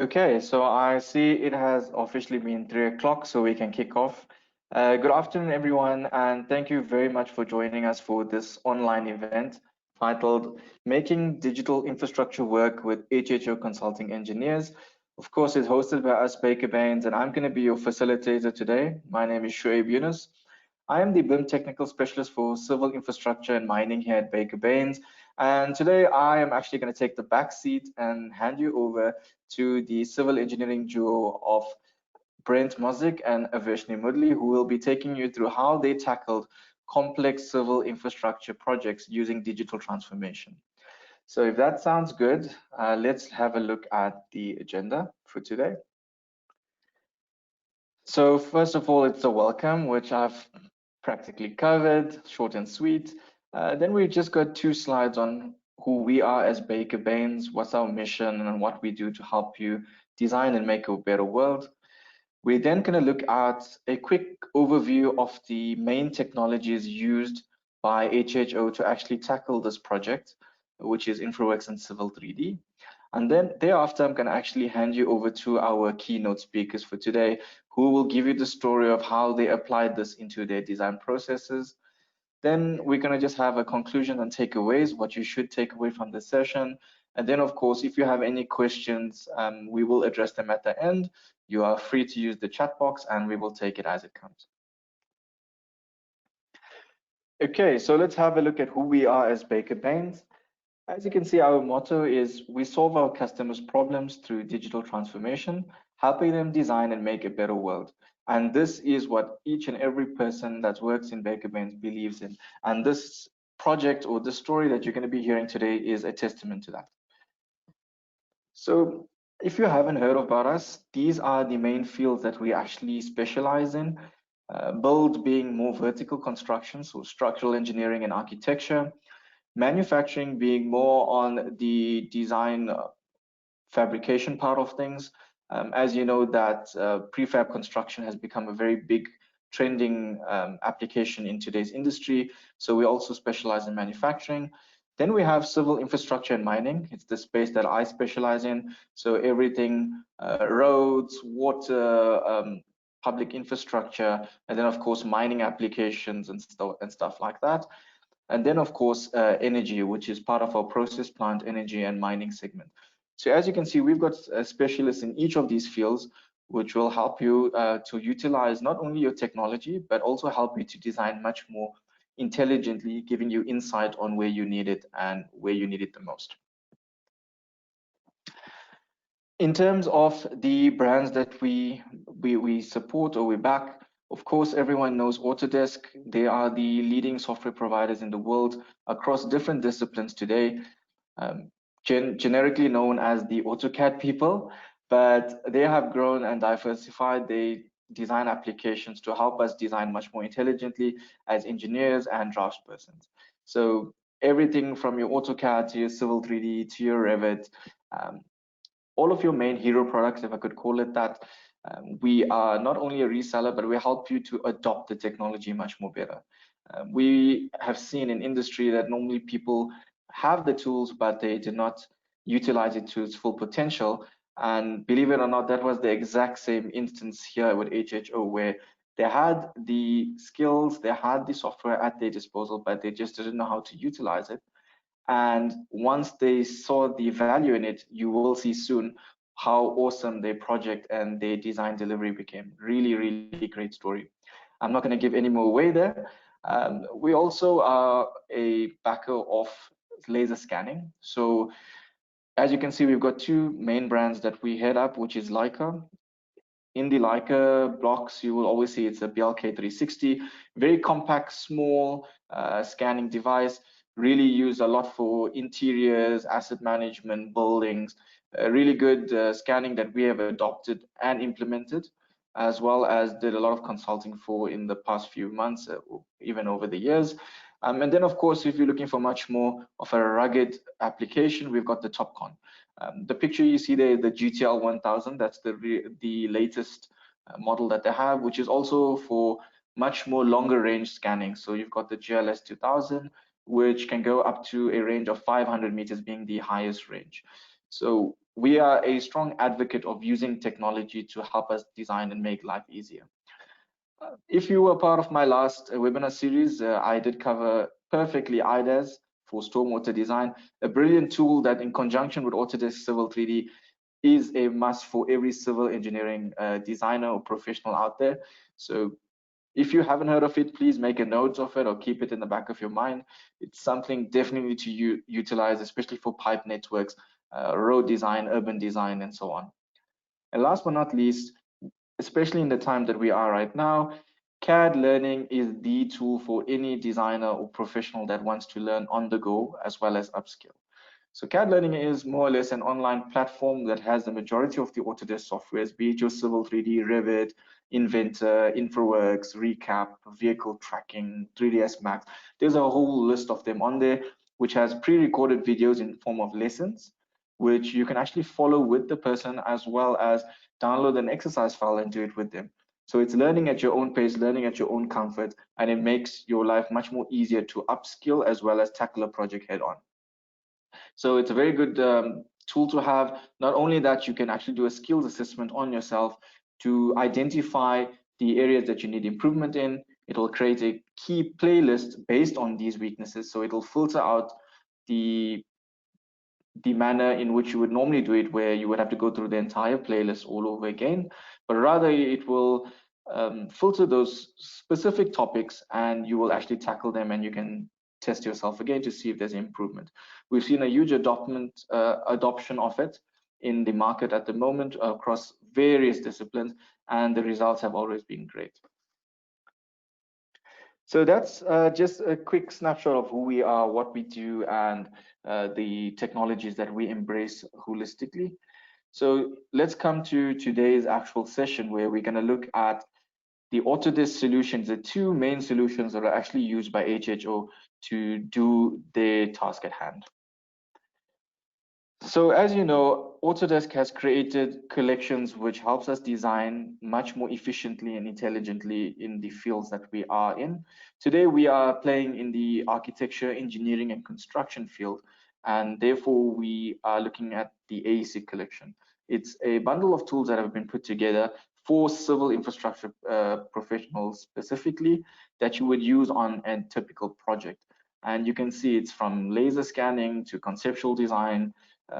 Okay, so I see it has officially been 3 o'clock, so we can kick off. Good afternoon, everyone, and thank you very much for joining us for this online event titled Making Digital Infrastructure Work with HHO Consulting Engineers. Of course, it's hosted by us, Baker Baines, and I'm going to be your facilitator today. My name is Shuaib Yunos. I am the BIM Technical Specialist for Civil Infrastructure and Mining here at Baker Baines. And today I am actually going to take the back seat and hand you over to the civil engineering duo of Brentt Mossick and Avershni Moodley, who will be taking you through how they tackled complex civil infrastructure projects using digital transformation. So if that sounds good, let's have a look at the agenda for today. So first of all, it's a welcome, which I've practically covered, short and sweet. Then we've just got 2 slides on who we are as Baker Baines, what's our mission, and what we do to help you design and make a better world. We're then going to look at a quick overview of the main technologies used by HHO to actually tackle this project, which is Infowax and Civil 3D. And then thereafter, I'm going to actually hand you over to our keynote speakers for today, who will give you the story of how they applied this into their design processes. Then we're going to just have a conclusion and takeaways, what you should take away from the session. And then, of course, if you have any questions, we will address them at the end. You are free to use the chat box and we will take it as it comes. Okay, so let's have a look at who we are as Baker Baines. As you can see, our motto is we solve our customers' problems through digital transformation, helping them design and make a better world. And this is what each and every person that works in Baker Baines believes in. And this project or the story that you're going to be hearing today is a testament to that. So if you haven't heard about us, these are the main fields that we actually specialize in. Build being more vertical construction, so structural engineering and architecture. Manufacturing being more on the design fabrication part of things. As you know that prefab construction has become a very big trending application in today's industry. So we also specialize in manufacturing. Then we have civil infrastructure and mining. It's the space that I specialize in. So everything, roads, water, public infrastructure, and then of course mining applications and stuff like that. And then, of course, energy, which is part of our process plant energy and mining segment. So as you can see, we've got specialists in each of these fields, which will help you to utilize not only your technology, but also help you to design much more intelligently, giving you insight on where you need it and where you need it the most. In terms of the brands that we support or we back, of course, everyone knows Autodesk. They are the leading software providers in the world across different disciplines today, generically known as the AutoCAD people, but they have grown and diversified. They design applications to help us design much more intelligently as engineers and draftspersons. So everything from your AutoCAD to your Civil 3D to your Revit, all of your main hero products, if I could call it that, we are not only a reseller, but we help you to adopt the technology much more better. We have seen in industry that normally people have the tools, but they do not utilize it to its full potential. And believe it or not, that was the exact same instance here with HHO, where they had the skills, they had the software at their disposal, but they just didn't know how to utilize it. And once they saw the value in it, you will see soon how awesome their project and their design delivery became. Really, really great story. I'm not going to give any more away there. We also are a backer of laser scanning. So as you can see, we've got 2 main brands that we head up, which is Leica. In the Leica blocks, you will always see it's a BLK360, very compact, small scanning device. Really used a lot for interiors, asset management, buildings, really good scanning that we have adopted and implemented, as well as did a lot of consulting for in the past few months, even over the years. And then, of course, if you're looking for much more of a rugged application, we've got the TopCon. The picture you see there, the GTL 1000, that's the latest model that they have, which is also for much more longer range scanning. So you've got the GLS 2000, which can go up to a range of 500 meters being the highest range. So we are a strong advocate of using technology to help us design and make life easier. If you were part of my last webinar series, I did cover perfectly IDAS for stormwater design, a brilliant tool that in conjunction with Autodesk Civil 3D is a must for every civil engineering designer or professional out there. So if you haven't heard of it, please make a note of it or keep it in the back of your mind. It's something definitely to utilize, especially for pipe networks, road design, urban design, and so on. And last but not least, especially in the time that we are right now, Cad Learning is the tool for any designer or professional that wants to learn on the go as well as upskill. So Cad Learning is more or less an online platform that has the majority of the Autodesk softwares, be it your Civil 3D, Revit, Inventor, Infowax, Recap, Vehicle Tracking, 3ds Max. There's a whole list of them on there, which has pre-recorded videos in form of lessons, which you can actually follow with the person, as well as download an exercise file and do it with them. So it's learning at your own pace, learning at your own comfort, and it makes your life much more easier to upskill as well as tackle a project head on. So it's a very good tool to have. Not only that, you can actually do a skills assessment on yourself to identify the areas that you need improvement in. It'll create a key playlist based on these weaknesses. So it'll filter out the manner in which you would normally do it, where you would have to go through the entire playlist all over again, but rather it will filter those specific topics and you will actually tackle them, and you can test yourself again to see if there's improvement. We've seen a huge adoption of it in the market at the moment across various disciplines, and the results have always been great. So that's just a quick snapshot of who we are, what we do, and the technologies that we embrace holistically. So let's come to today's actual session, where we're going to look at the Autodesk Solutions, the two main solutions that are actually used by HHO to do their task at hand. So as you know, Autodesk has created collections which helps us design much more efficiently and intelligently in the fields that we are in. Today, we are playing in the architecture, engineering, and construction field, and therefore we are looking at the Aec Collection. It's a bundle of tools that have been put together for civil infrastructure professionals specifically that you would use on a typical project. And you can see it's from laser scanning to conceptual design.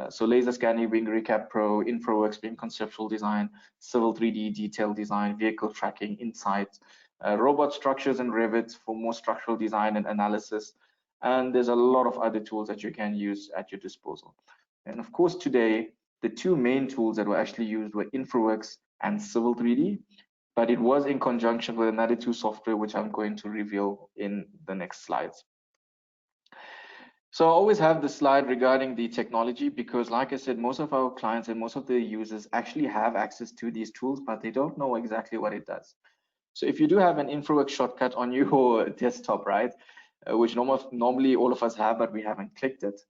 So laser scanning being Recap Pro, Infowax being conceptual design, Civil 3D detail design, vehicle tracking, insights, robot structures and Revit for more structural design and analysis. And there's a lot of other tools that you can use at your disposal. And of course, today, the two main tools that were actually used were Infowax and Civil 3D, but it was in conjunction with another two software, which I'm going to reveal in the next slides. So I always have the slide regarding the technology, because like I said, most of our clients and most of the users actually have access to these tools, but they don't know exactly what it does. So if you do have an Infowax shortcut on your desktop, right, which normally all of us have, but we haven't clicked it,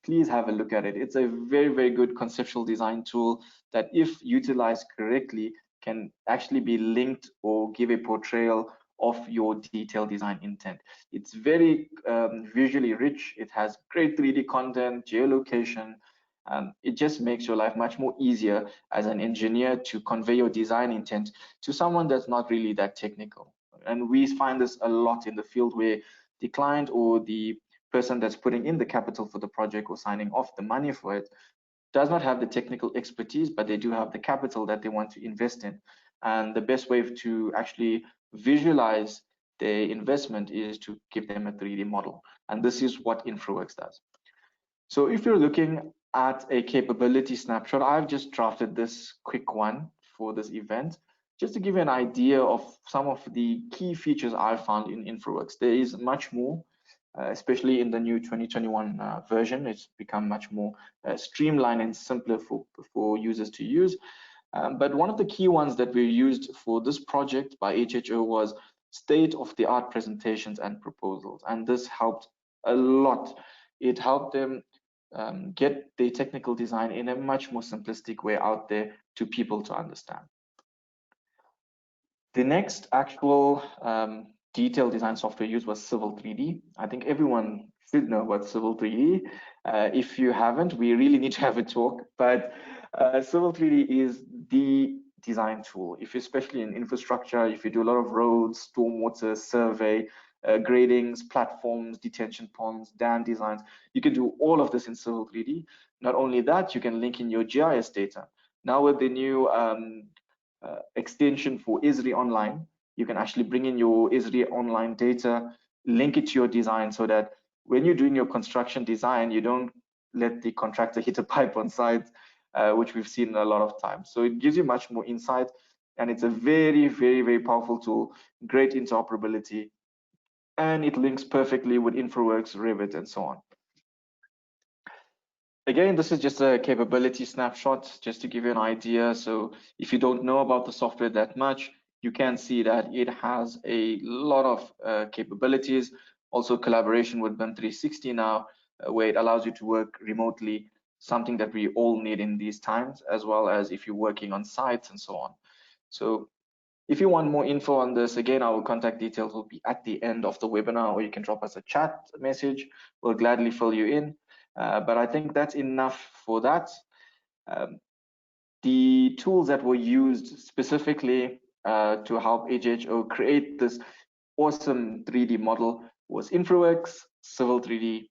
please have a look at it. It's a very, very good conceptual design tool that, if utilized correctly, can actually be linked or give a portrayal of your detailed design intent. It's very visually rich. It has great 3D content, geolocation. It just makes your life much more easier as an engineer to convey your design intent to someone that's not really that technical. And we find this a lot in the field, where the client or the person that's putting in the capital for the project or signing off the money for it does not have the technical expertise, but they do have the capital that they want to invest in. And the best way to actually visualize their investment is to give them a 3D model. And this is what Infowax does. So if you're looking at a capability snapshot, I've just drafted this quick one for this event, just to give you an idea of some of the key features I found in Infowax. There is much more. Especially in the new 2021 version, it's become much more streamlined and simpler for users to use. But one of the key ones that we used for this project by HHO was state-of-the-art presentations and proposals. And this helped a lot. It helped them get the technical design in a much more simplistic way out there to people to understand. The next actual detailed design software used was Civil 3D. I think everyone should know about Civil 3D. If you haven't, we really need to have a talk. But Civil 3D is the design tool. If you're especially in infrastructure, if you do a lot of roads, stormwater survey, gradings, platforms, detention ponds, dam designs, you can do all of this in Civil 3D. Not only that, you can link in your GIS data. Now with the new extension for Esri Online, you can actually bring in your Esri Online data, link it to your design so that when you're doing your construction design, you don't let the contractor hit a pipe on site, which we've seen a lot of times. So it gives you much more insight, and it's a very, very, very powerful tool, great interoperability, and it links perfectly with Infowax, Revit, and so on. Again, this is just a capability snapshot, just to give you an idea. So if you don't know about the software that much, you can see that it has a lot of capabilities. Also collaboration with BIM 360 now, where it allows you to work remotely, something that we all need in these times, as well as if you're working on sites and so on. So if you want more info on this, again, our contact details will be at the end of the webinar, or you can drop us a chat message. We'll gladly fill you in. But I think that's enough for that. The tools that were used specifically to help HHO create this awesome 3D model was Infowax, Civil 3D,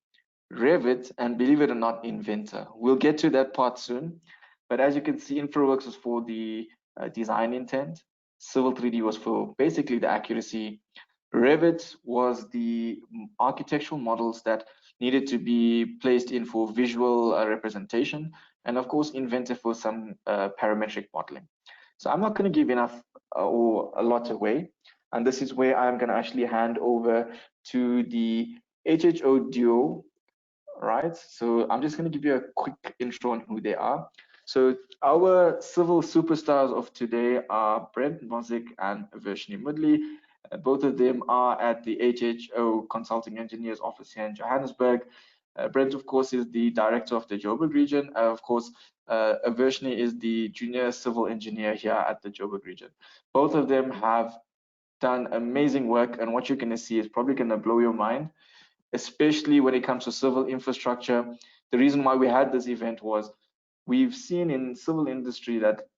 Revit, and believe it or not, Inventor. We'll get to that part soon. But as you can see, Infowax was for the design intent. Civil 3D was for basically the accuracy. Revit was the architectural models that needed to be placed in for visual representation, and of course Inventor for some parametric modeling. So I'm not going to give enough or a lot away, and this is where I'm going to actually hand over to the HHO duo, right? So I'm just going to give you a quick intro on who they are. So our civil superstars of today are Brentt Mossick and Avershni Moodley. Both of them are at the HHO Consulting Engineers office here in Johannesburg. Brentt, of course, is the director of the Joburg region. Of course, Avershni is the junior civil engineer here at the Joburg region. Both of them have done amazing work, and what you're going to see is probably going to blow your mind, especially when it comes to civil infrastructure. The reason why we had this event was we've seen in civil industry that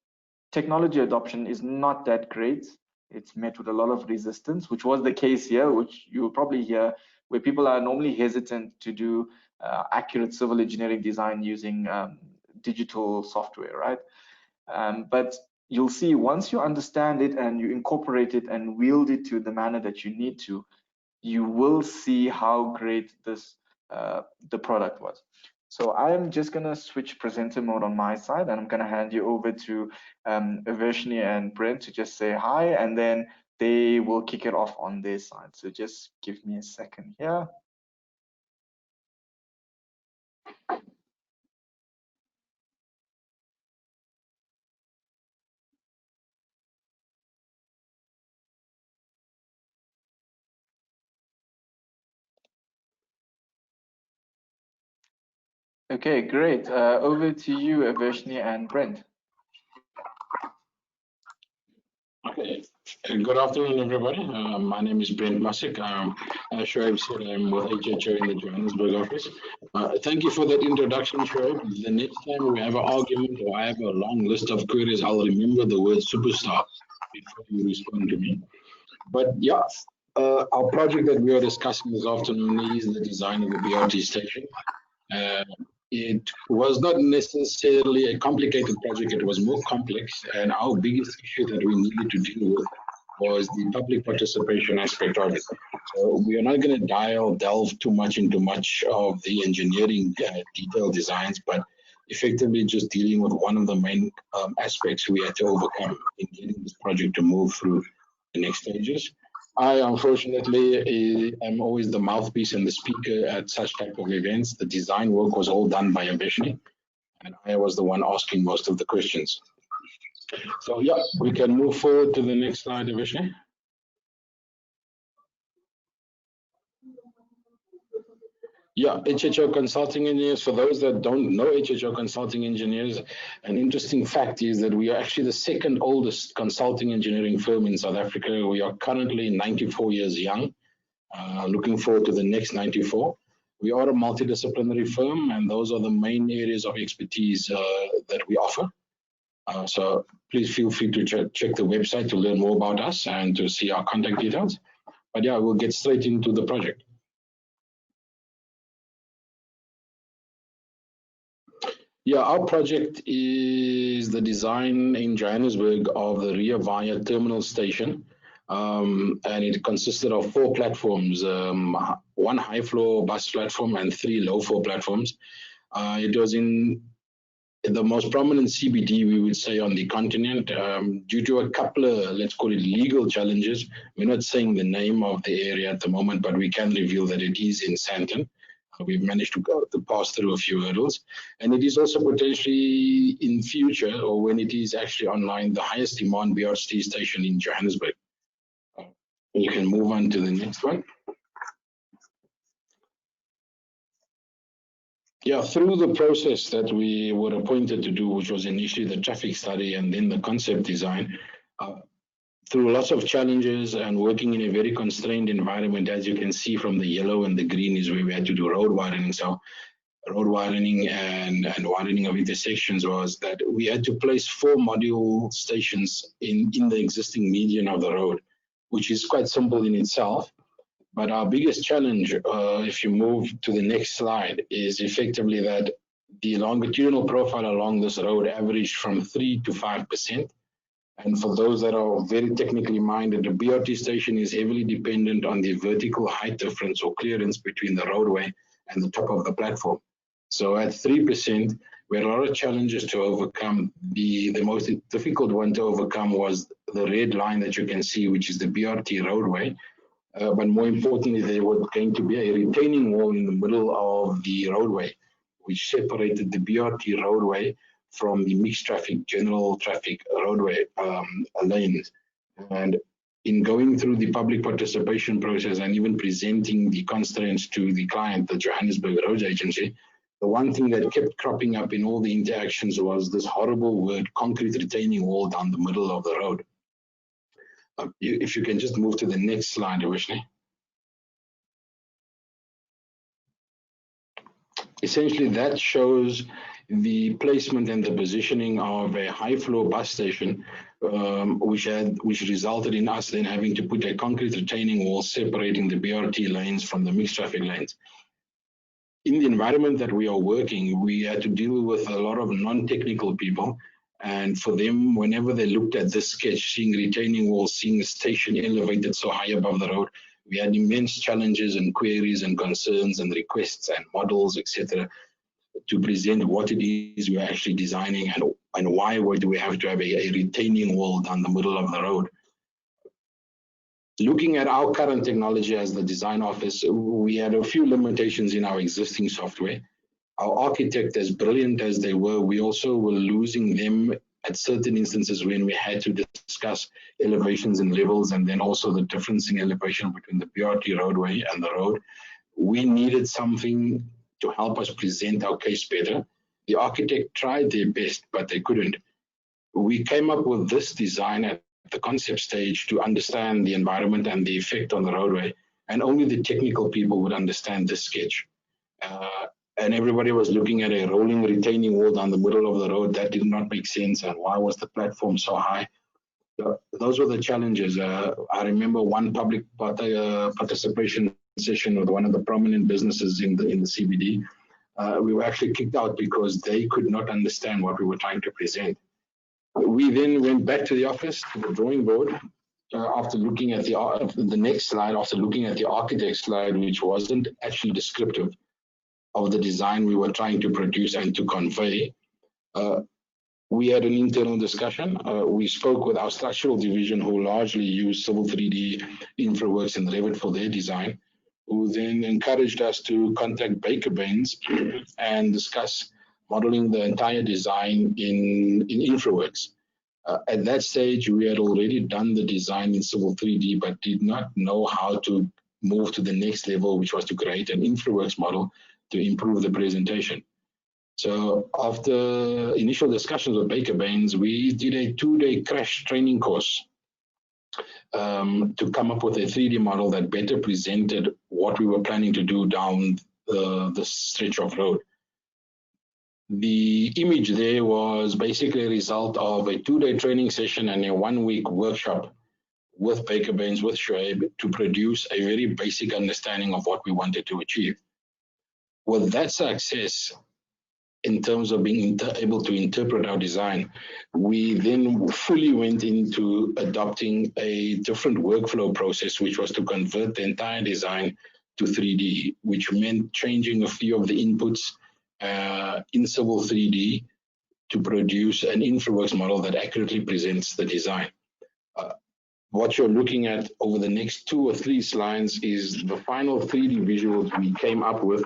technology adoption is not that great. It's met with a lot of resistance, which was the case here, which you will probably hear, where people are normally hesitant to do accurate civil engineering design using digital software, right? But you'll see once you understand it and you incorporate it and wield it to the manner that you need to, you will see how great this the product was. So I'm just going to switch presenter mode on my side, and I'm going to hand you over to Avershni and Brentt to just say hi, and then they will kick it off on their side. So just give me a second here. Okay, great. Over to you, Avershni and Brentt. Okay, good afternoon, everybody. My name is Brentt Mossick. As Shuaib said, I'm with HHO in the Johannesburg office. Thank you for that introduction, Shuaib. The next time we have an argument or I have a long list of queries, I'll remember the word superstar before you respond to me. But yeah, our project that we are discussing this afternoon is the design of the BRT station. It was not necessarily a complicated project, it was more complex, and our biggest issue that we needed to deal with was the public participation aspect of it. So we are not going to delve too much into much of the engineering detailed designs, but effectively just dealing with one of the main aspects we had to overcome in getting this project to move through the next stages. I, unfortunately, am always the mouthpiece and the speaker at such type of events. The design work was all done by Avershni, and I was the one asking most of the questions. So yeah, we can move forward to the next slide, Avershni. Yeah, HHO Consulting Engineers. For those that don't know HHO Consulting Engineers, an interesting fact is that we are actually the second oldest consulting engineering firm in South Africa. We are currently 94 years young, looking forward to the next 94. We are a multidisciplinary firm, and those are the main areas of expertise that we offer. So please feel free to check the website to learn more about us and to see our contact details. But yeah, we'll get straight into the project. Yeah, our project is the design in Johannesburg of the Ria Vaya terminal station. And it consisted of 4 platforms, 1 high floor bus platform and 3 low floor platforms. It was in the most prominent CBD, we would say, on the continent. Due to a couple of, let's call it, legal challenges. We're not saying the name of the area at the moment, but we can reveal that it is in Sandton. We've managed to pass through a few hurdles, and it is also potentially in future, or when it is actually online, the highest demand BRT station in Johannesburg. You can move on to the next one. Yeah, through the process that we were appointed to do, which was initially the traffic study and then the concept design, through lots of challenges and working in a very constrained environment, as you can see from the yellow and the green is where we had to do road widening. So road widening and widening of intersections was that we had to place 4 module stations in the existing median of the road, which is quite simple in itself. But our biggest challenge, if you move to the next slide, is effectively that the longitudinal profile along this road averaged from 3 to 5%. And for those that are very technically minded, the BRT station is heavily dependent on the vertical height difference or clearance between the roadway and the top of the platform. So at 3%, we had a lot of challenges to overcome. The most difficult one to overcome was the red line that you can see, which is the BRT roadway. But more importantly, there was going to be a retaining wall in the middle of the roadway, which separated the BRT roadway from the mixed traffic, general traffic roadway lanes. And in going through the public participation process and even presenting the constraints to the client, the Johannesburg Roads Agency, the one thing that kept cropping up in all the interactions was this horrible word, concrete retaining wall down the middle of the road. If you can just move to the next slide, Avershni. Essentially, that shows the placement and the positioning of a high floor bus station, which resulted in us then having to put a concrete retaining wall separating the BRT lanes from the mixed traffic lanes. In the environment that we are working, we had to deal with a lot of non-technical people. And for them, whenever they looked at this sketch, seeing retaining walls, seeing the station elevated so high above the road, we had immense challenges and queries and concerns and requests and models, etc., to present what it is we're actually designing and why do we have to have a retaining wall down the middle of the road. Looking at our current technology as the design office, we had a few limitations in our existing software. Our architect, as brilliant as they were, we also were losing them at certain instances when we had to discuss elevations and levels, and then also the difference in elevation between the BRT roadway and the road. We needed something to help us present our case better. The architect tried their best, but they couldn't. We came up with this design at the concept stage to understand the environment and the effect on the roadway, and only the technical people would understand this sketch. And everybody was looking at a rolling retaining wall down the middle of the road. That did not make sense, and why was the platform so high? So those were the challenges. I remember one public participation session with one of the prominent businesses in the CBD. We were actually kicked out because they could not understand what we were trying to present. We then went back to the office, to the drawing board, after looking at the next slide, after looking at the architect slide, which wasn't actually descriptive of the design we were trying to produce and to convey. We had an internal discussion. We spoke with our structural division, who largely use Civil 3D, Infowax, and Revit for their design, who then encouraged us to contact Baker Baines and discuss modeling the entire design in Infowax. At that stage, we had already done the design in Civil 3D, but did not know how to move to the next level, which was to create an Infowax model to improve the presentation. So after initial discussions with Baker Baines, we did a 2-day crash training course to come up with a 3D model that better presented what we were planning to do down the stretch of road. The image there was basically a result of a 2-day training session and a 1-week workshop with Baker Baines, with Shuaib, to produce a very basic understanding of what we wanted to achieve. With that success, in terms of being able to interpret our design, we then fully went into adopting a different workflow process, which was to convert the entire design to 3D, which meant changing a few of the inputs in Civil 3D to produce an Infowax model that accurately presents the design. What you're looking at over the next 2 or 3 slides is the final 3D visuals we came up with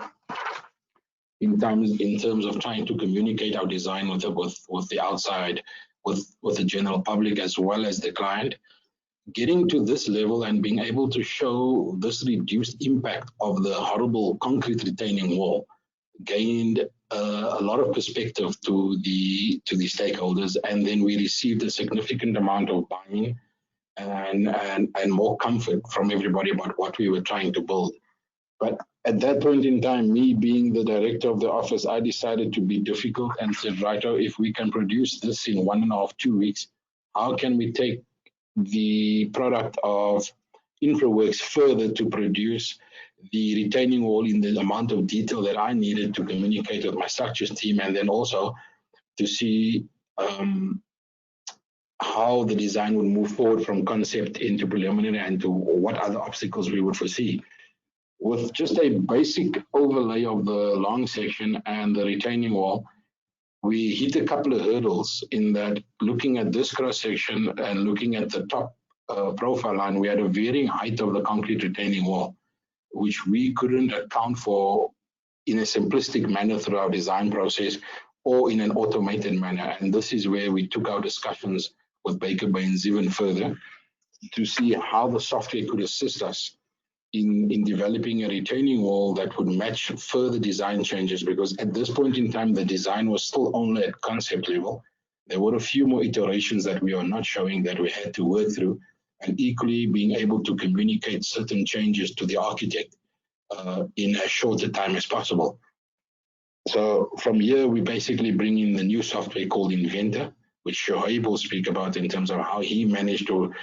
in terms of trying to communicate our design with the outside, with the general public as well as the client. Getting to this level and being able to show this reduced impact of the horrible concrete retaining wall gained a lot of perspective to the stakeholders, and then we received a significant amount of buy-in and more comfort from everybody about what we were trying to build. But at that point in time, me being the director of the office, I decided to be difficult and said, right, if we can produce this in 1.5 to 2 weeks, how can we take the product of Infowax further to produce the retaining wall in the amount of detail that I needed to communicate with my structures team, and then also to see how the design would move forward from concept into preliminary and to what other obstacles we would foresee. With just a basic overlay of the long section and the retaining wall, we hit a couple of hurdles in that looking at this cross section and looking at the top profile line, we had a varying height of the concrete retaining wall, which we couldn't account for in a simplistic manner through our design process or in an automated manner. And this is where we took our discussions with Baker Baines even further to see how the software could assist us in developing a retaining wall that would match further design changes, because at this point in time, the design was still only at concept level. There were a few more iterations that we are not showing that we had to work through, and equally being able to communicate certain changes to the architect in as short a time as possible. So from here, we basically bring in the new software called Inventor, which Shuaib will speak about in terms of how he managed to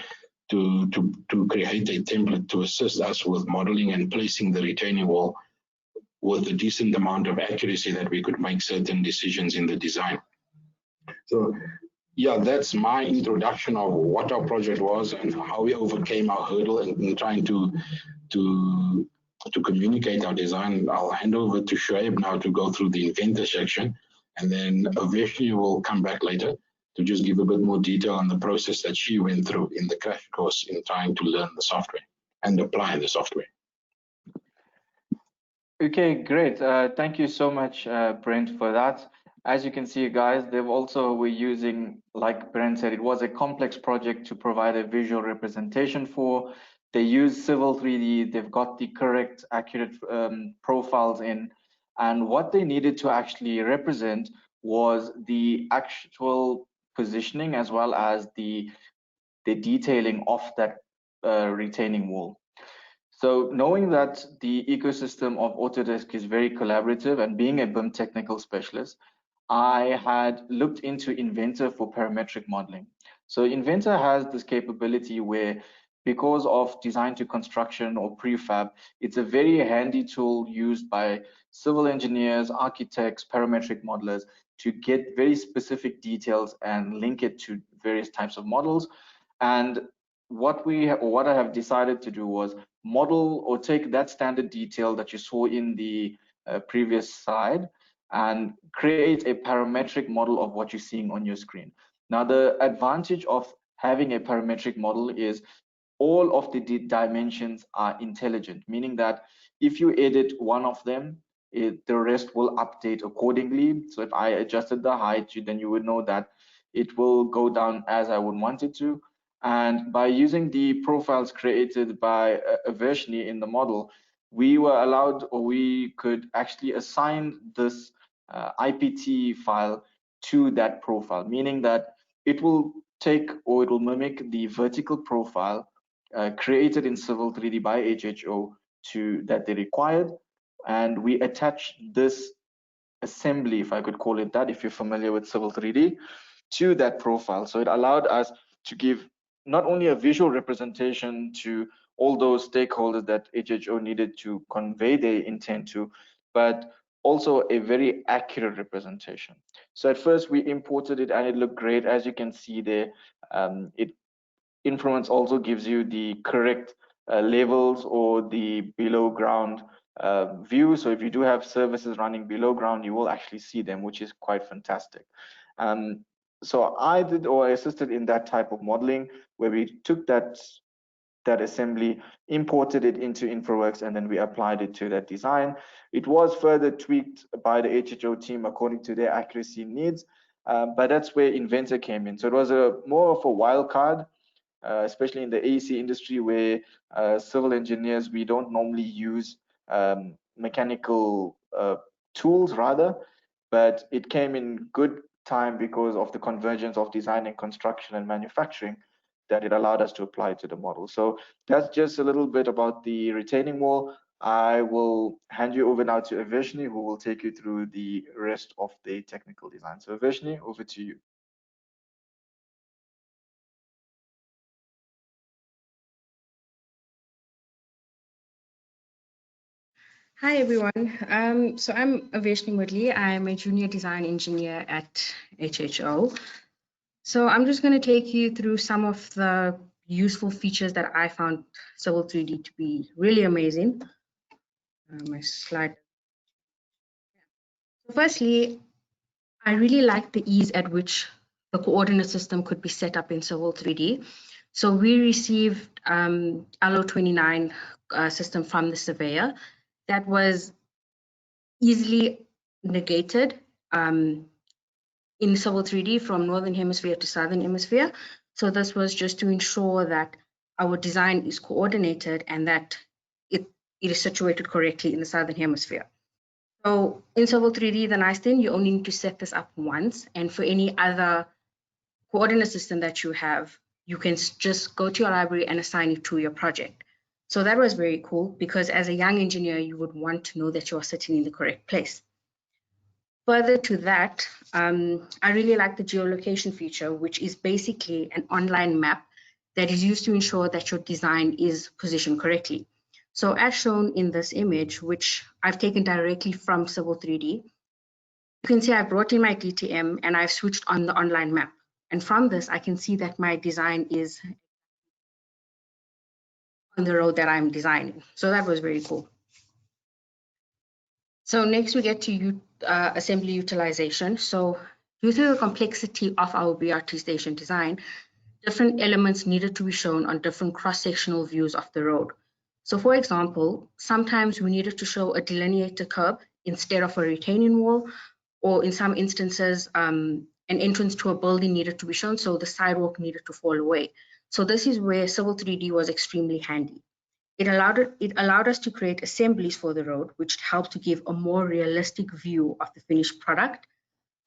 create a template to assist us with modeling and placing the retaining wall with a decent amount of accuracy that we could make certain decisions in the design. So yeah, that's my introduction of what our project was and how we overcame our hurdle in trying to communicate our design. I'll hand over to Shuaib now to go through the Inventor section, and then Avershni will come back later to just give a bit more detail on the process that she went through in the crash course in trying to learn the software and apply the software. Okay, great. Thank you so much, Brentt, for that. As you can see, guys, we're using, like Brentt said, it was a complex project to provide a visual representation for. They use Civil 3D, they've got the correct, accurate profiles in, and what they needed to actually represent was the actual positioning as well as the detailing of that retaining wall. So knowing that the ecosystem of Autodesk is very collaborative, and being a BIM technical specialist, I had looked into Inventor for parametric modeling. So Inventor has this capability where, because of design to construction or prefab, it's a very handy tool used by civil engineers, architects, parametric modelers to get very specific details and link it to various types of models. And what I have decided to do was model or take that standard detail that you saw in the previous slide and create a parametric model of what you're seeing on your screen. Now, the advantage of having a parametric model is all of the dimensions are intelligent, meaning that if you edit one of them, the rest will update accordingly. So if I adjusted the height, then you would know that it will go down as I would want it to. And by using the profiles created by Avershni in the model, we were allowed, or we could actually assign this IPT file to that profile, meaning that it will take, or it will mimic the vertical profile created in Civil 3D by HHO that they required. and we attached this assembly, if I could call it that, if you're familiar with Civil 3D, to that profile. So it allowed us to give not only a visual representation to all those stakeholders that HHO needed to convey their intent to, but also a very accurate representation. So at first we imported it and it looked great. As you can see there, Infowax also gives you the correct levels or the below ground view. So if you do have services running below ground, you will actually see them, which is quite fantastic. So I assisted in that type of modeling where we took that assembly, imported it into Infowax, and then we applied it to that design. It was further tweaked by the HHO team according to their accuracy needs, but that's where Inventor came in. So it was more of a wild card, especially in the AEC industry, where civil engineers, we don't normally use mechanical tools rather, but it came in good time because of the convergence of design and construction and manufacturing, that it allowed us to apply it to the model. So that's just a little bit about the retaining wall. I will hand you over now to Avershni, who will take you through the rest of the technical design. So Avershni, over to you. Hi everyone. So I'm Avershni Moodley. I'm a junior design engineer at HHO. So I'm just going to take you through some of the useful features that I found Civil 3D to be really amazing. My slide. So firstly, I really like the ease at which the coordinate system could be set up in Civil 3D. So we received LO29 system from the surveyor that was easily negated in Civil 3D from Northern Hemisphere to Southern Hemisphere. So this was just to ensure that our design is coordinated and that it is situated correctly in the Southern Hemisphere. So in Civil 3D, the nice thing, you only need to set this up once. And for any other coordinate system that you have, you can just go to your library and assign it to your project. So that was very cool because as a young engineer, you would want to know that you are sitting in the correct place. Further to that, I really like the geolocation feature, which is basically an online map that is used to ensure that your design is positioned correctly. So as shown in this image, which I've taken directly from Civil 3D, you can see I brought in my DTM and I've switched on the online map. And from this, I can see that my design is on the road that I'm designing. So that was very cool. So next we get to assembly utilization. So due to the complexity of our BRT station design, different elements needed to be shown on different cross-sectional views of the road. So for example, sometimes we needed to show a delineated curb instead of a retaining wall, or in some instances, an entrance to a building needed to be shown, so the sidewalk needed to fall away. So this is where Civil 3D was extremely handy. It allowed us to create assemblies for the road, which helped to give a more realistic view of the finished product.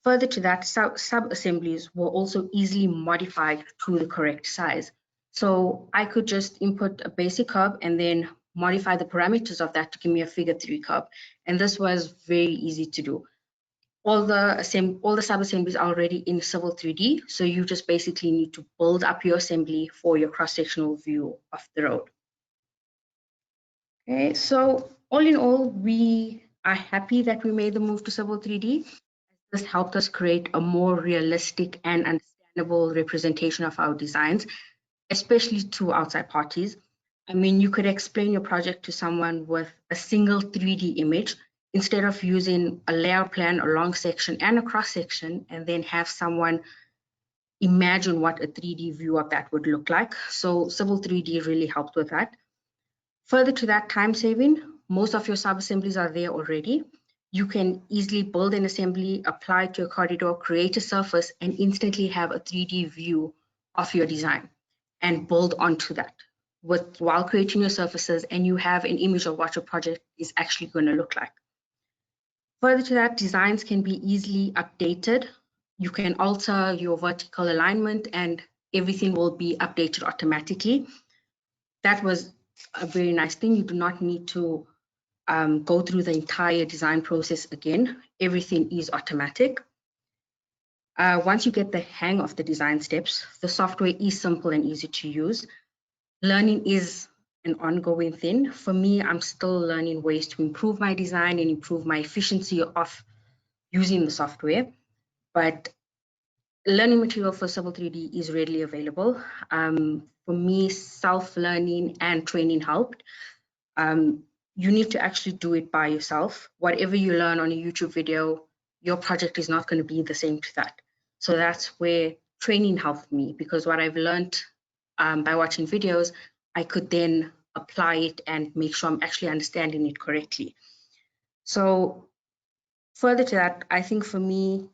Further to that, sub-assemblies were also easily modified to the correct size. So I could just input a basic curb and then modify the parameters of that to give me a figure 3 curb. And this was very easy to do. All the sub-assemblies are already in Civil 3D, so you just basically need to build up your assembly for your cross-sectional view of the road. Okay, so all in all, we are happy that we made the move to Civil 3D. This helped us create a more realistic and understandable representation of our designs, especially to outside parties. I mean, you could explain your project to someone with a single 3D image instead of using a layout plan, a long section, and a cross section, and then have someone imagine what a 3D view of that would look like. So Civil 3D really helped with that. Further to that, time saving, most of your sub-assemblies are there already. You can easily build an assembly, apply it to a corridor, create a surface, and instantly have a 3D view of your design and build onto that while creating your surfaces, and you have an image of what your project is actually going to look like. Further to that, designs can be easily updated. You can alter your vertical alignment and everything will be updated automatically. That was a very nice thing. You do not need to go through the entire design process again. Everything is automatic. Once you get the hang of the design steps, the software is simple and easy to use. Learning is an ongoing thing. For me, I'm still learning ways to improve my design and improve my efficiency of using the software. But learning material for Civil 3D is readily available. For me, self-learning and training helped. You need to actually do it by yourself. Whatever you learn on a YouTube video, your project is not going to be the same to that. So that's where training helped me, because what I've learned by watching videos, I could then apply it and make sure I'm actually understanding it correctly. So further to that, I think for me,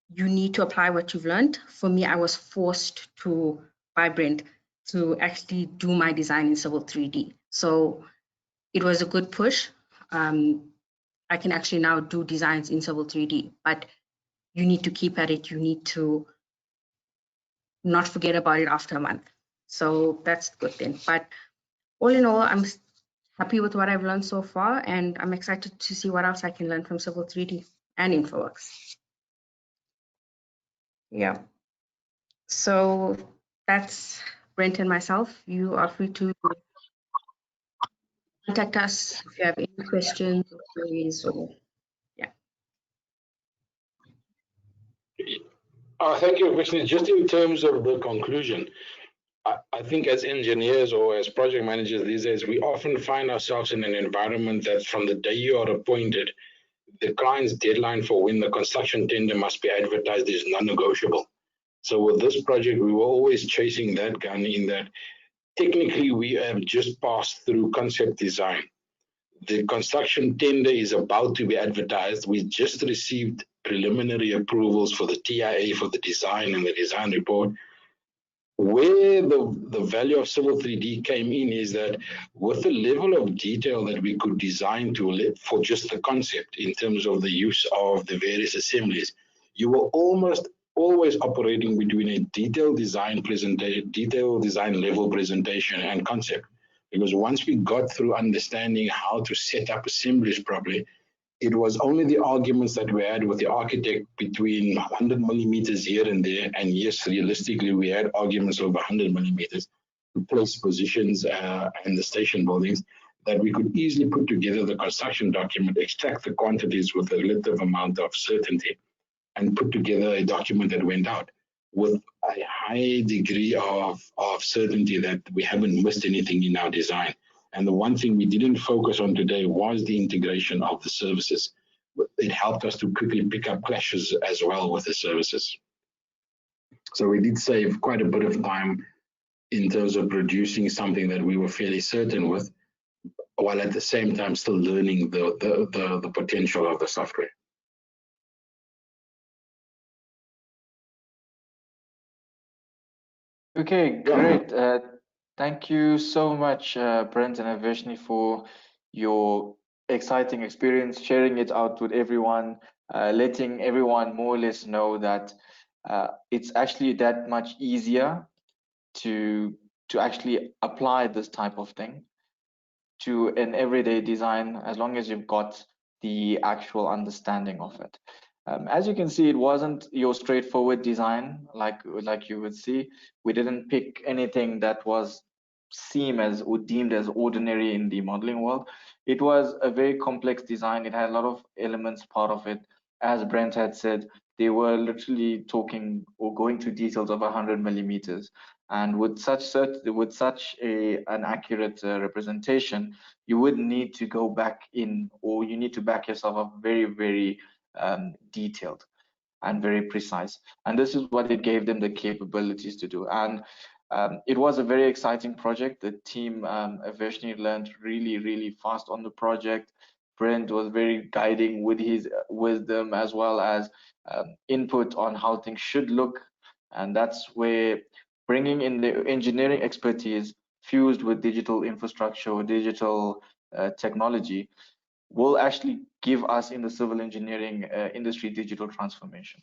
you need to apply what you've learned. For me, I was forced to, by Brentt, to actually do my design in Civil 3D. So it was a good push. I can actually now do designs in Civil 3D, but you need to keep at it. You need to not forget about it after a month. So that's a good thing. But all in all, I'm happy with what I've learned so far, and I'm excited to see what else I can learn from Civil 3D and Infowax. Yeah. So that's Brentt and myself. You are free to contact us if you have any questions or queries, or yeah. Thank you, Avershni. Just in terms of the conclusion, I think as engineers or as project managers these days, we often find ourselves in an environment that from the day you are appointed, the client's deadline for when the construction tender must be advertised is non-negotiable. So with this project, we were always chasing that gun in that technically we have just passed through concept design. The construction tender is about to be advertised. We just received preliminary approvals for the TIA for the design and the design report. Where the value of Civil 3D came in is that with the level of detail that we could design to for just the concept in terms of the use of the various assemblies, you were almost always operating between a detailed design level presentation and concept. Because once we got through understanding how to set up assemblies properly, it was only the arguments that we had with the architect between 100 millimeters here and there. And yes, realistically, we had arguments over 100 millimeters to place positions and the station buildings that we could easily put together the construction document, extract the quantities with a relative amount of certainty, and put together a document that went out with a high degree of certainty that we haven't missed anything in our design. And the one thing we didn't focus on today was the integration of the services. It helped us to quickly pick up clashes as well with the services. So we did save quite a bit of time in terms of producing something that we were fairly certain with, while at the same time still learning the potential of the software. Okay, great. Thank you so much, Brentt and Avershni, for your exciting experience, sharing it out with everyone, letting everyone more or less know that it's actually that much easier to actually apply this type of thing to an everyday design, as long as you've got the actual understanding of it. As you can see, it wasn't your straightforward design like you would see. We didn't pick anything that was seen as or deemed as ordinary in the modeling world. It was a very complex design. It had a lot of elements part of it. As Brentt had said, they were literally talking or going to details of 100 millimeters. And with such an accurate representation, you would need to go back in, or you need to back yourself up very, very detailed and very precise. And this is what it gave them the capabilities to do. And it was a very exciting project. The team, Avershni, learned really, really fast on the project. Brentt was very guiding with his wisdom as well as input on how things should look. And that's where bringing in the engineering expertise fused with digital infrastructure or digital technology will actually give us in the civil engineering industry digital transformation.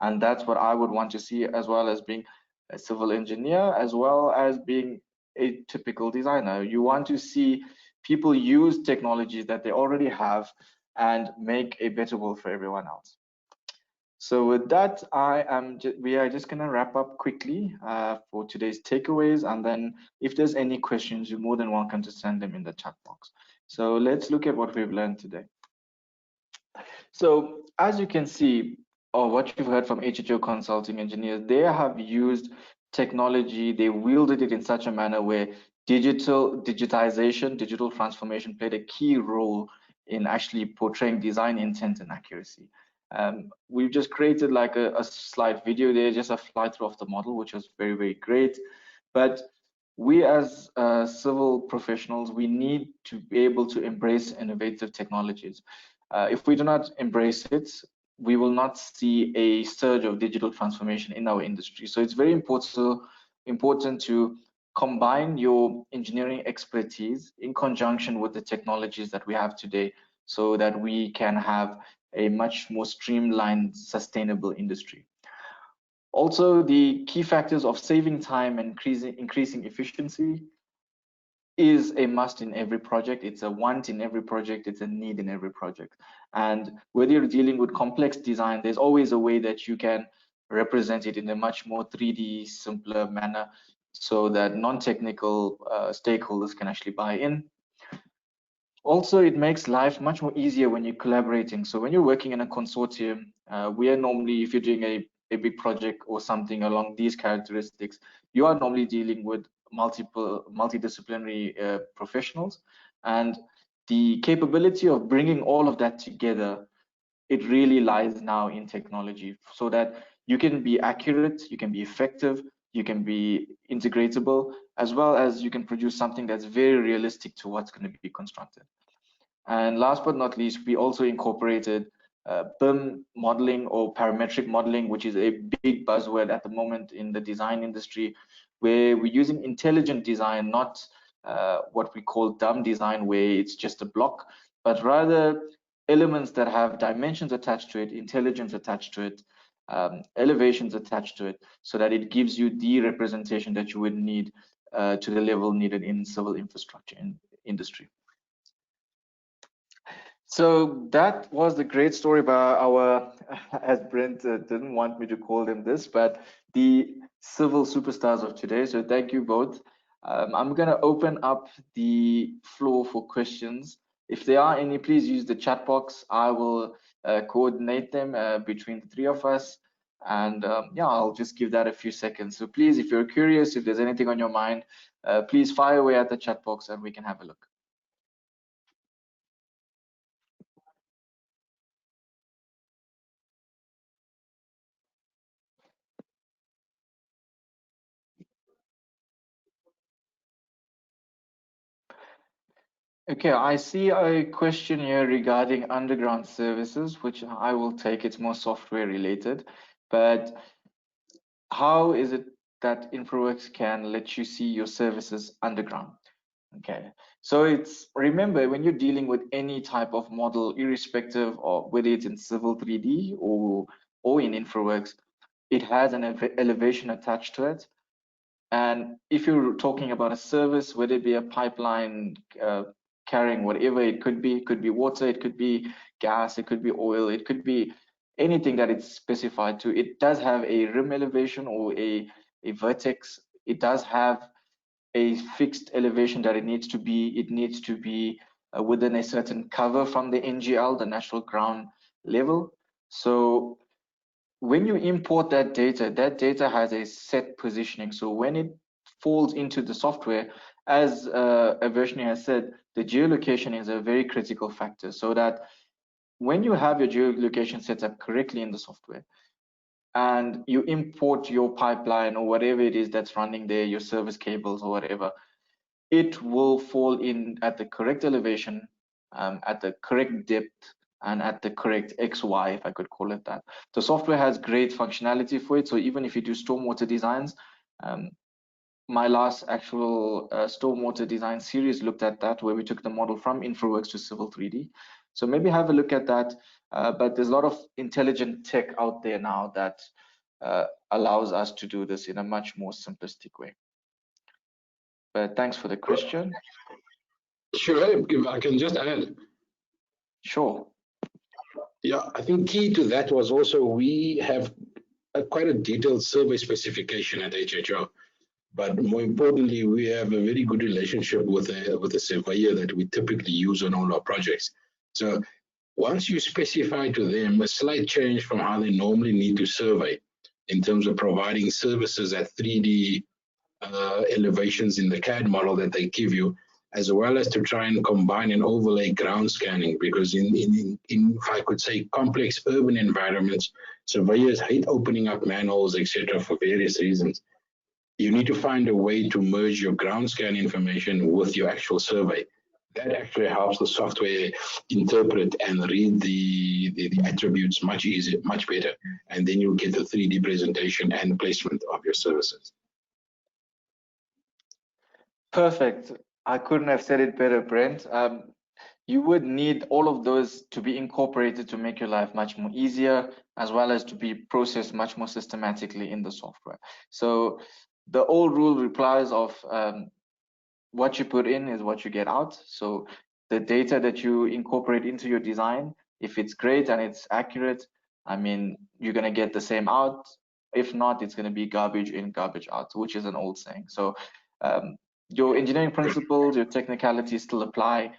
And that's what I would want to see, as well as being a civil engineer, as well as being a typical designer. You want to see people use technologies that they already have and make a better world for everyone else. So with that, we are just going to wrap up quickly for today's takeaways, and then if there's any questions, you're more than welcome to send them in the chat box. So let's look at what we've learned today. So as you can see, or what you've heard from HHO Consulting Engineers, they have used technology, they wielded it in such a manner where digitization, digital transformation played a key role in actually portraying design intent and accuracy. We've just created like a slide video there, just a fly through of the model, which was very, very great. But we as civil professionals, we need to be able to embrace innovative technologies. If we do not embrace it, we will not see a surge of digital transformation in our industry. So it's very important to combine your engineering expertise in conjunction with the technologies that we have today, so that we can have a much more streamlined, sustainable industry. Also, the key factors of saving time and increasing efficiency is a must in every project. It's a want in every project. It's a need in every project. And whether you're dealing with complex design, there's always a way that you can represent it in a much more 3D, simpler manner, so that non-technical stakeholders can actually buy in. Also, it makes life much more easier when you're collaborating. So when you're working in a consortium, we are normally, if you're doing a big project or something along these characteristics, you are normally dealing with multidisciplinary professionals, and the capability of bringing all of that together, it really lies now in technology, so that you can be accurate, you can be effective, you can be integratable, as well as you can produce something that's very realistic to what's going to be constructed. And last but not least, we also incorporated BIM modeling or parametric modeling, which is a big buzzword at the moment in the design industry, where we're using intelligent design, not what we call dumb design, where it's just a block, but rather elements that have dimensions attached to it, intelligence attached to it, elevations attached to it, so that it gives you the representation that you would need to the level needed in civil infrastructure industry. So that was the great story about our, as Brentt didn't want me to call them this, but the civil superstars of today. So thank you both. I'm going to open up the floor for questions. If there are any, please use the chat box. I will coordinate them between the three of us. And yeah, I'll just give that a few seconds. So please, if you're curious, if there's anything on your mind, please fire away at the chat box and we can have a look. Okay, I see a question here regarding underground services, which I will take. It's more software related, but how is it that Infowax can let you see your services underground? Okay, so it's, remember, when you're dealing with any type of model, irrespective of whether it's in Civil 3D or in Infowax, it has an elevation attached to it. And if you're talking about a service, whether it be a pipeline carrying whatever it could be water, it could be gas, it could be oil, it could be anything that it's specified to, it does have a rim elevation or a vertex. It does have a fixed elevation that it needs to be within a certain cover from the NGL, the natural ground level. So when you import that data has a set positioning. So when it falls into the software, as Avershni has said, the geolocation is a very critical factor, so that when you have your geolocation set up correctly in the software and you import your pipeline or whatever it is that's running there, your service cables or whatever, it will fall in at the correct elevation, at the correct depth, and at the correct XY, if I could call it that. The software has great functionality for it. So even if you do stormwater designs, my last actual stormwater design series looked at that, where we took the model from Infoworks to Civil 3D. So maybe have a look at that. But there's a lot of intelligent tech out there now that allows us to do this in a much more simplistic way. But thanks for the question. Sure, if I can just add. Sure. Yeah, I think key to that was also we have quite a detailed survey specification at HHO. But more importantly, we have a very good relationship with a surveyor that we typically use on all our projects. So once you specify to them a slight change from how they normally need to survey in terms of providing services at 3D elevations in the CAD model that they give you, as well as to try and combine and overlay ground scanning, because in if I could say, complex urban environments, surveyors hate opening up manholes, etc., for various reasons. You need to find a way to merge your ground scan information with your actual survey. That actually helps the software interpret and read the attributes much easier, much better. And then you'll get the 3D presentation and placement of your services. Perfect. I couldn't have said it better, Brent. You would need all of those to be incorporated to make your life much more easier, as well as to be processed much more systematically in the software. So the old rule replies of what you put in is what you get out. So the data that you incorporate into your design, if it's great and it's accurate, I mean, you're going to get the same out. If not, it's going to be garbage in, garbage out, which is an old saying. So your engineering principles, your technicalities still apply.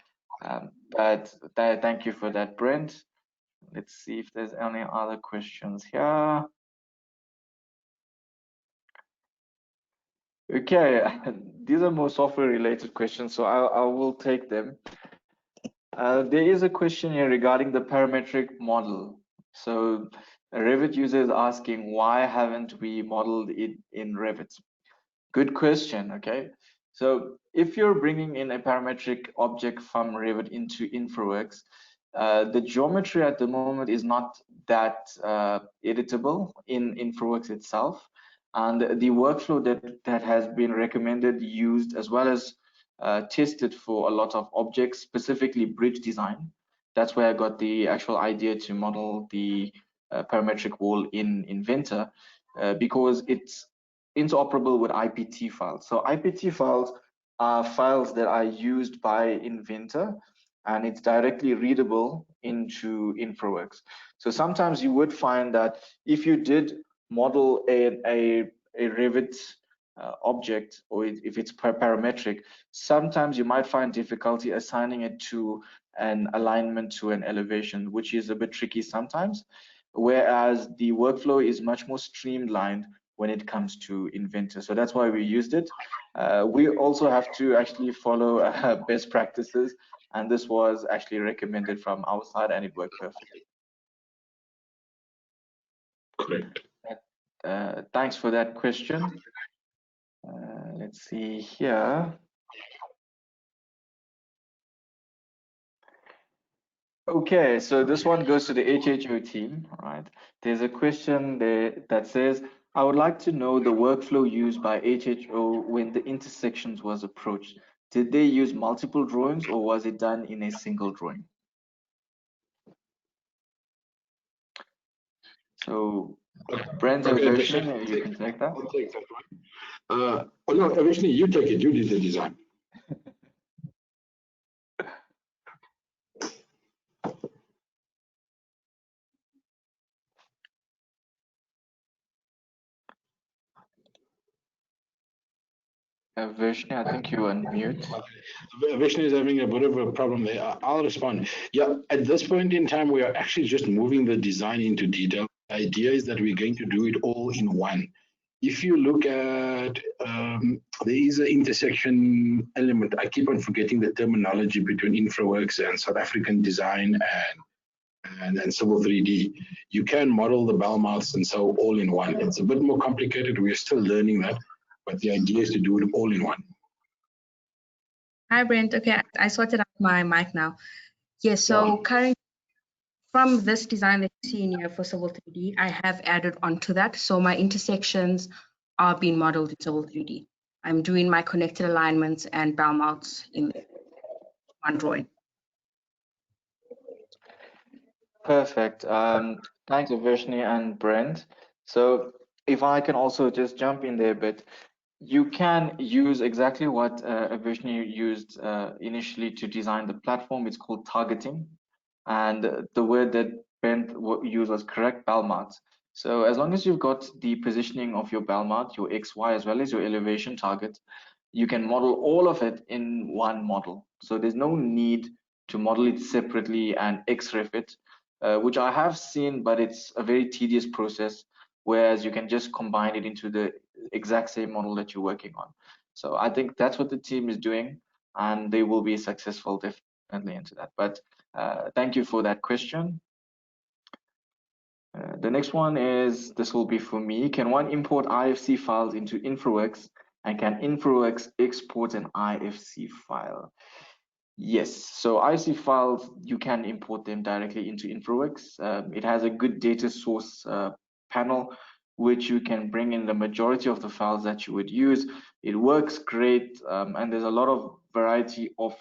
But thank you for that, Brent. Let's see if there's any other questions here. Okay, these are more software related questions, so I will take them. There is a question here regarding the parametric model. So a Revit user is asking, why haven't we modeled it in Revit? Good question, okay? So if you're bringing in a parametric object from Revit into Infowax, the geometry at the moment is not that editable in Infowax itself. And the workflow that has been recommended, used, as well as tested for a lot of objects, specifically bridge design. That's where I got the actual idea to model the parametric wall in Inventor, because it's interoperable with IPT files. So IPT files are files that are used by Inventor, and it's directly readable into Infowax. So sometimes you would find that if you did model a Revit object, or if it's parametric, sometimes you might find difficulty assigning it to an alignment to an elevation, which is a bit tricky sometimes, whereas the workflow is much more streamlined when it comes to Inventor. So that's why we used it. We also have to actually follow best practices, and this was actually recommended from our side, and it worked perfectly. Correct. Thanks for that question. Let's see here. Okay, so this one goes to the HHO team, right? There's a question there that says, I would like to know the workflow used by HHO when the intersections was approached. Did they use multiple drawings, or was it done in a single drawing? So, Brentt, Avershni, you can take that. I'll take that one. Oh no, Avershni, you take it. You did the design. Avershni, I think you unmute. Avershni is having a bit of a problem there. I'll respond. Yeah, at this point in time, we are actually just moving the design into detail. The idea is that we're going to do it all in one. If you look at, there is an intersection element. I keep on forgetting the terminology between Infowax and South African design and Civil 3D. You can model the bell mouths and so all in one. It's a bit more complicated. We're still learning that, but the idea is to do it all in one. Hi, Brent. Okay, I sorted out my mic now. Yes, so currently from this design that you see in here for Civil 3D, I have added onto that. So my intersections are being modeled in Civil 3D. I'm doing my connected alignments and bow mounts in one drawing. Perfect. Thanks, Avershni and Brent. So if I can also just jump in there a bit, You can use exactly what Avershni used initially to design the platform. It's called targeting. And the word that Brentt used was correct, bell mount. So as long as you've got the positioning of your bell mount, your X, Y, as well as your elevation target, you can model all of it in one model. So there's no need to model it separately and XREF it, which I have seen, but it's a very tedious process, whereas you can just combine it into the exact same model that you're working on. So I think that's what the team is doing, and they will be successful definitely into that. But thank you for that question. The next one is, this will be for me. Can one import IFC files into Infowax, and can Infowax export an IFC file? Yes, so IFC files, you can import them directly into Infowax. It has a good data source panel, which you can bring in the majority of the files that you would use. It works great, and there's a lot of variety of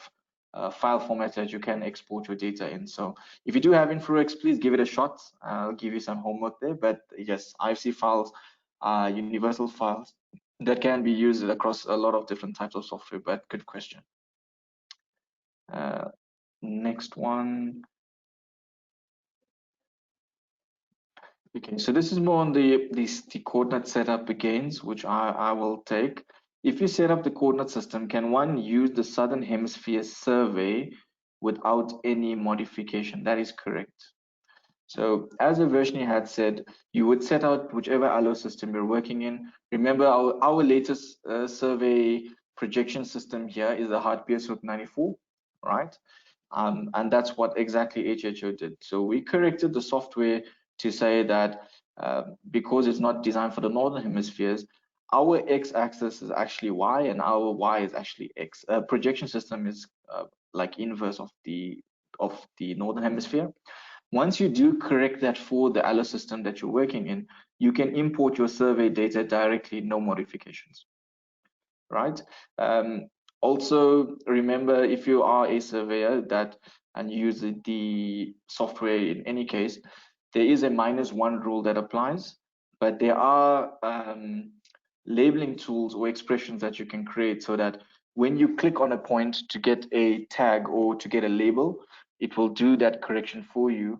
file formats that you can export your data in. So if you do have Infowax, please give it a shot. I'll give you some homework there. But yes, IFC files are universal files that can be used across a lot of different types of software, but good question. Next one. Okay, so this is more on the coordinate setup agains, which I will take. If you set up the coordinate system, can one use the Southern Hemisphere survey without any modification? That is correct. So as Avershni had said, you would set out whichever allo system you're working in. Remember, our latest survey projection system here is the HHO 94, right? And that's what exactly HHO did. So we corrected the software to say that because it's not designed for the northern hemispheres, our x-axis is actually y and our y is actually x. Projection system is like inverse of the northern hemisphere. Once you do correct that for the allo system that you're working in, you can import your survey data directly, no modifications, right? Also, remember, if you are a surveyor and use the software in any case, there is a -1 rule that applies, but there are labeling tools or expressions that you can create so that when you click on a point to get a tag or to get a label, it will do that correction for you,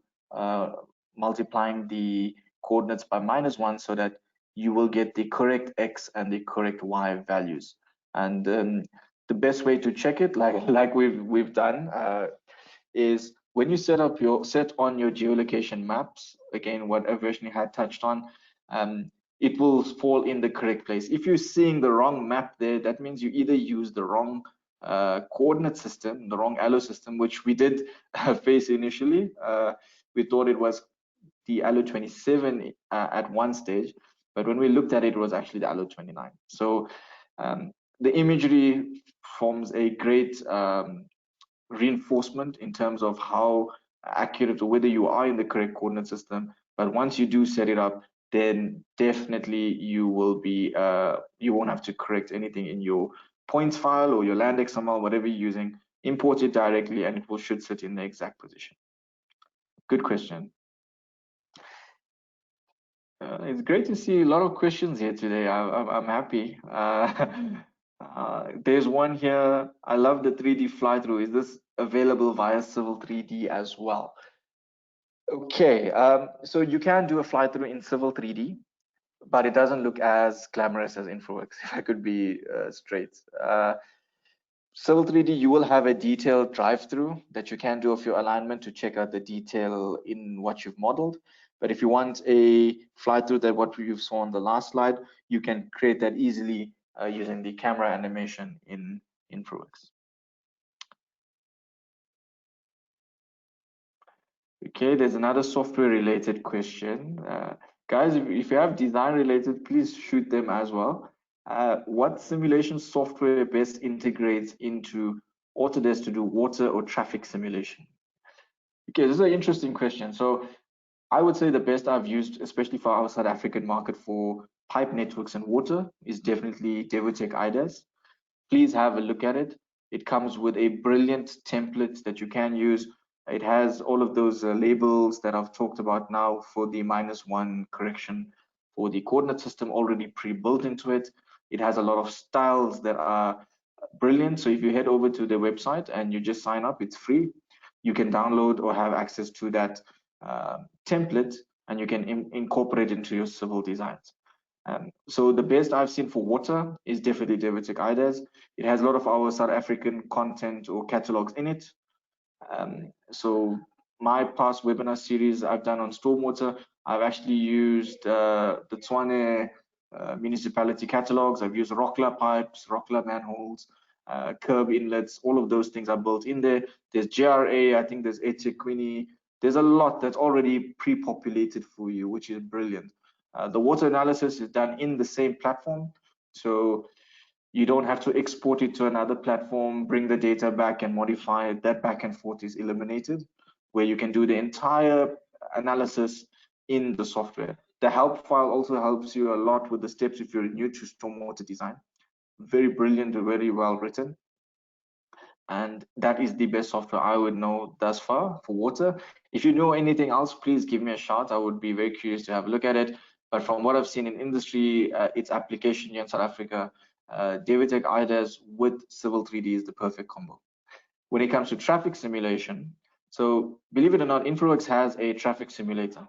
multiplying the coordinates by -1 so that you will get the correct X and the correct Y values. And the best way to check it, like we've done, is when you set on your geolocation maps, again, what Avershni had touched on, it will fall in the correct place. If you're seeing the wrong map there, that means you either use the wrong coordinate system, the wrong allo system, which we did face initially. We thought it was the allo 27 at one stage, but when we looked at it, it was actually the allo 29. So the imagery forms a great reinforcement in terms of how accurate or whether you are in the correct coordinate system. But once you do set it up, then definitely you will be you won't have to correct anything in your points file or your land XML, whatever you're using. Import it directly and it should sit in the exact position. Good question. It's great to see a lot of questions here today. I'm happy. There's one here. I love the 3D fly-through. Is this available via Civil 3D as well? Okay, so you can do a fly-through in Civil 3D, but it doesn't look as glamorous as Infowax, if I could be straight. Civil 3D, you will have a detailed drive-through that you can do of your alignment to check out the detail in what you've modeled. But if you want a fly-through that what you saw on the last slide, you can create that easily using the camera animation in Infowax. Okay, there's another software-related question. Guys, if you have design-related, please shoot them as well. What simulation software best integrates into Autodesk to do water or traffic simulation? Okay, this is an interesting question. So I would say the best I've used, especially for our South African market for pipe networks and water, is definitely Devotech IDAS. Please have a look at it. It comes with a brilliant template that you can use. It has all of those labels that I've talked about now for the -1 correction for the coordinate system already pre-built into it. It has a lot of styles that are brilliant. So if you head over to the website and you just sign up, it's free. You can download or have access to that template, and you can incorporate it into your civil designs. So the best I've seen for water is definitely Devitek IDAS. It has a lot of our South African content or catalogs in it. So my past webinar series I've done on stormwater, I've actually used the Tshwane municipality catalogs. I've used Rockler pipes, Rockler manholes, curb inlets. All of those things are built in there. There's GRA, I think there's eThekwini. There's a lot that's already pre-populated for you, which is brilliant. The water analysis is done in the same platform, so you don't have to export it to another platform, bring the data back and modify it. That back and forth is eliminated, where you can do the entire analysis in the software. The help file also helps you a lot with the steps if you're new to stormwater design. Very brilliant, very well written. And that is the best software I would know thus far for water. If you know anything else, please give me a shout. I would be very curious to have a look at it. But from what I've seen in industry, its application here in South Africa, Devitek IDAS with Civil 3D is the perfect combo. When it comes to traffic simulation, so believe it or not, Infowax has a traffic simulator.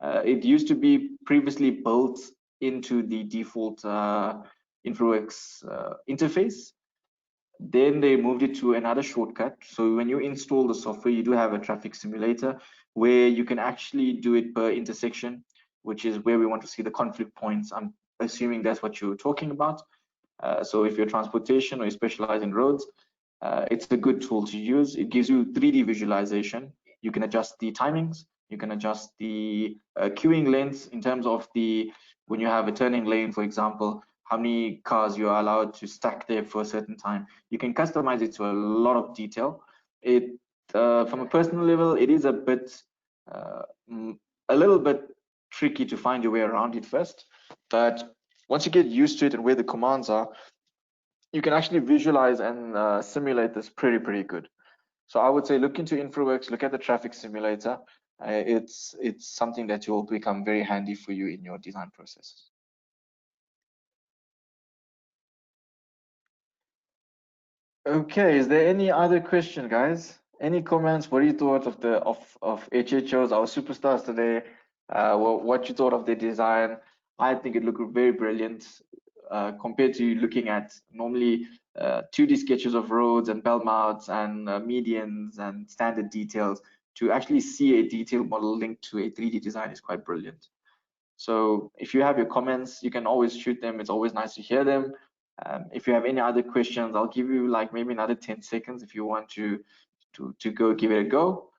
It used to be previously built into the default Infowax interface. Then they moved it to another shortcut. So when you install the software, you do have a traffic simulator where you can actually do it per intersection, which is where we want to see the conflict points. I'm assuming that's what you're talking about. So if you're transportation or you specialize in roads, it's a good tool to use. It gives you 3D visualization. You can adjust the timings. You can adjust the queuing lengths in terms of when you have a turning lane, for example, how many cars you are allowed to stack there for a certain time. You can customize it to a lot of detail. From a personal level, it is a little bit tricky to find your way around it first, but once you get used to it and where the commands are, you can actually visualize and simulate this pretty good. So I would say look into Infowax, look at the traffic simulator. It's something that will become very handy for you in your design processes. Okay, is there any other question, guys? Any comments? What you thought of HHOs, our superstars today? What you thought of the design? I think it looked very brilliant compared to looking at normally 2D sketches of roads and bell mouths and medians and standard details. To actually see a detailed model linked to a 3D design is quite brilliant. So if you have your comments, you can always shoot them. It's always nice to hear them. If you have any other questions, I'll give you like maybe another 10 seconds if you want to go give it a go.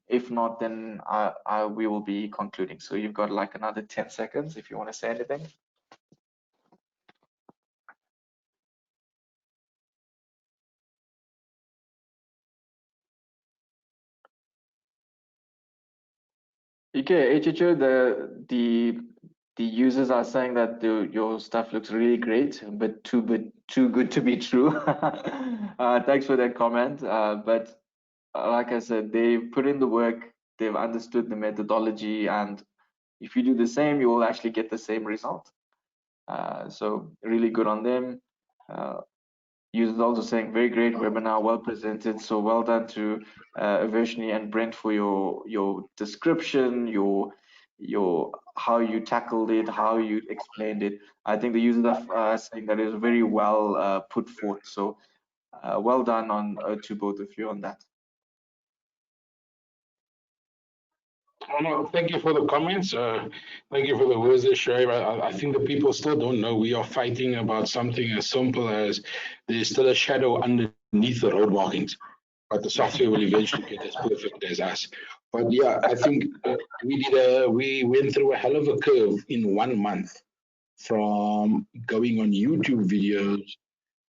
If not, then we will be concluding. So you've got like another 10 seconds if you want to say anything. Okay, HHO, the users are saying that your stuff looks really great, but too good to be true. Thanks for that comment. But like I said, they've put in the work, they've understood the methodology, and if you do the same, you will actually get the same result. So really good on them. Users also saying very great webinar, well presented. So well done to Avershni and Brentt for your description, your how you tackled it, how you explained it. I think the users are saying that is very well put forth. So well done to both of you on that. No, thank you for the comments. Thank you for the words there, Shuaib. I think the people still don't know we are fighting about something as simple as there's still a shadow underneath the road markings, but the software will eventually get as perfect as us. But yeah, I think we went through a hell of a curve in 1 month, from going on YouTube videos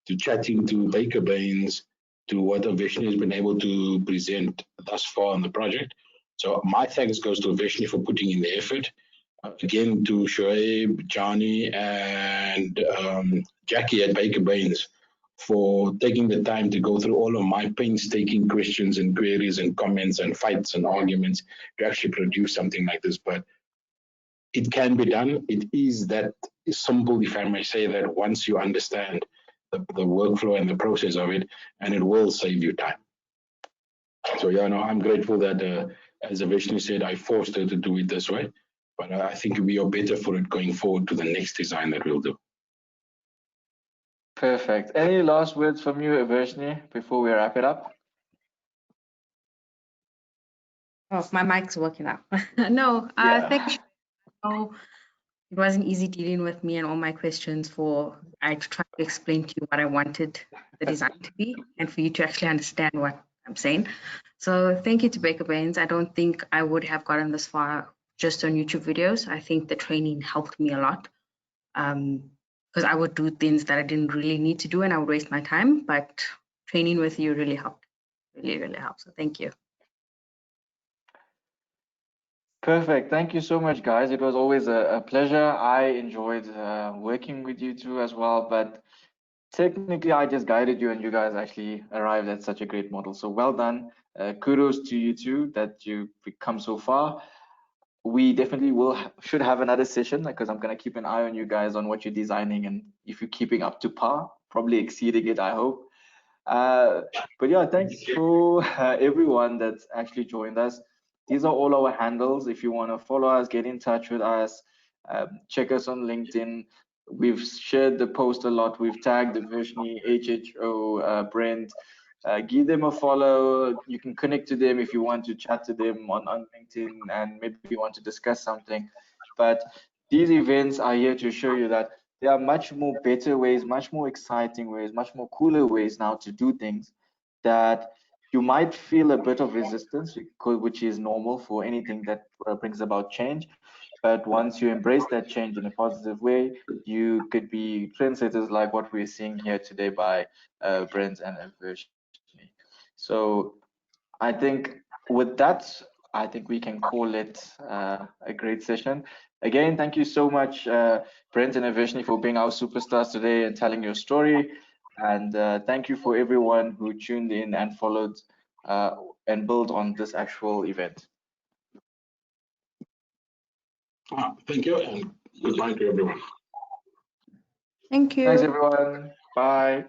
to chatting to Baker Bains to what Avershni has been able to present thus far on the project. So my thanks goes to Avershni for putting in the effort. Again, to Shuaib, Johnny, and Jackie at Baker Bains for taking the time to go through all of my painstaking questions and queries and comments and fights and arguments to actually produce something like this. But it can be done. It is that simple, if I may say that, once you understand the workflow and the process of it, and it will save you time. So yeah, no, I'm grateful that, as Avershni said, I forced her to do it this way, but I think we are better for it going forward to the next design that we'll do. Perfect. Any last words from you, Avershni, before we wrap it up? Oh, my mic's working now. No, thank you. Oh, it wasn't easy dealing with me and all my questions I tried to explain to you what I wanted the design to be and for you to actually understand what I'm saying. So thank you to Baker Bains. I don't think I would have gotten this far just on YouTube videos. I think the training helped me a lot because I would do things that I didn't really need to do and I would waste my time, but training with you really helped, really helped. So thank you. Perfect. Thank you so much, guys. It was always a pleasure. I enjoyed working with you two as well, but technically I just guided you and you guys actually arrived at such a great model. So well done. Kudos to you two that you've come so far. We definitely should have another session because I'm going to keep an eye on you guys on what you're designing and if you're keeping up to par, probably exceeding it, I hope. But yeah, thanks for everyone that's actually joined us. These are all our handles. If you want to follow us, get in touch with us, check us on LinkedIn. We've shared the post a lot. We've tagged Avershni, HHO, Brentt. Give them a follow. You can connect to them if you want to chat to them on LinkedIn and maybe you want to discuss something. But these events are here to show you that there are much more better ways, much more exciting ways, much more cooler ways now to do things that you might feel a bit of resistance, which is normal for anything that brings about change. But once you embrace that change in a positive way, you could be trendsetters like what we're seeing here today by Brentt and Avershni. So I think with that, I think we can call it a great session. Again, thank you so much, Brentt and Avershni, for being our superstars today and telling your story. And thank you for everyone who tuned in and followed and built on this actual event. Thank you, and goodbye to everyone. Thank you. Thanks, everyone. Bye.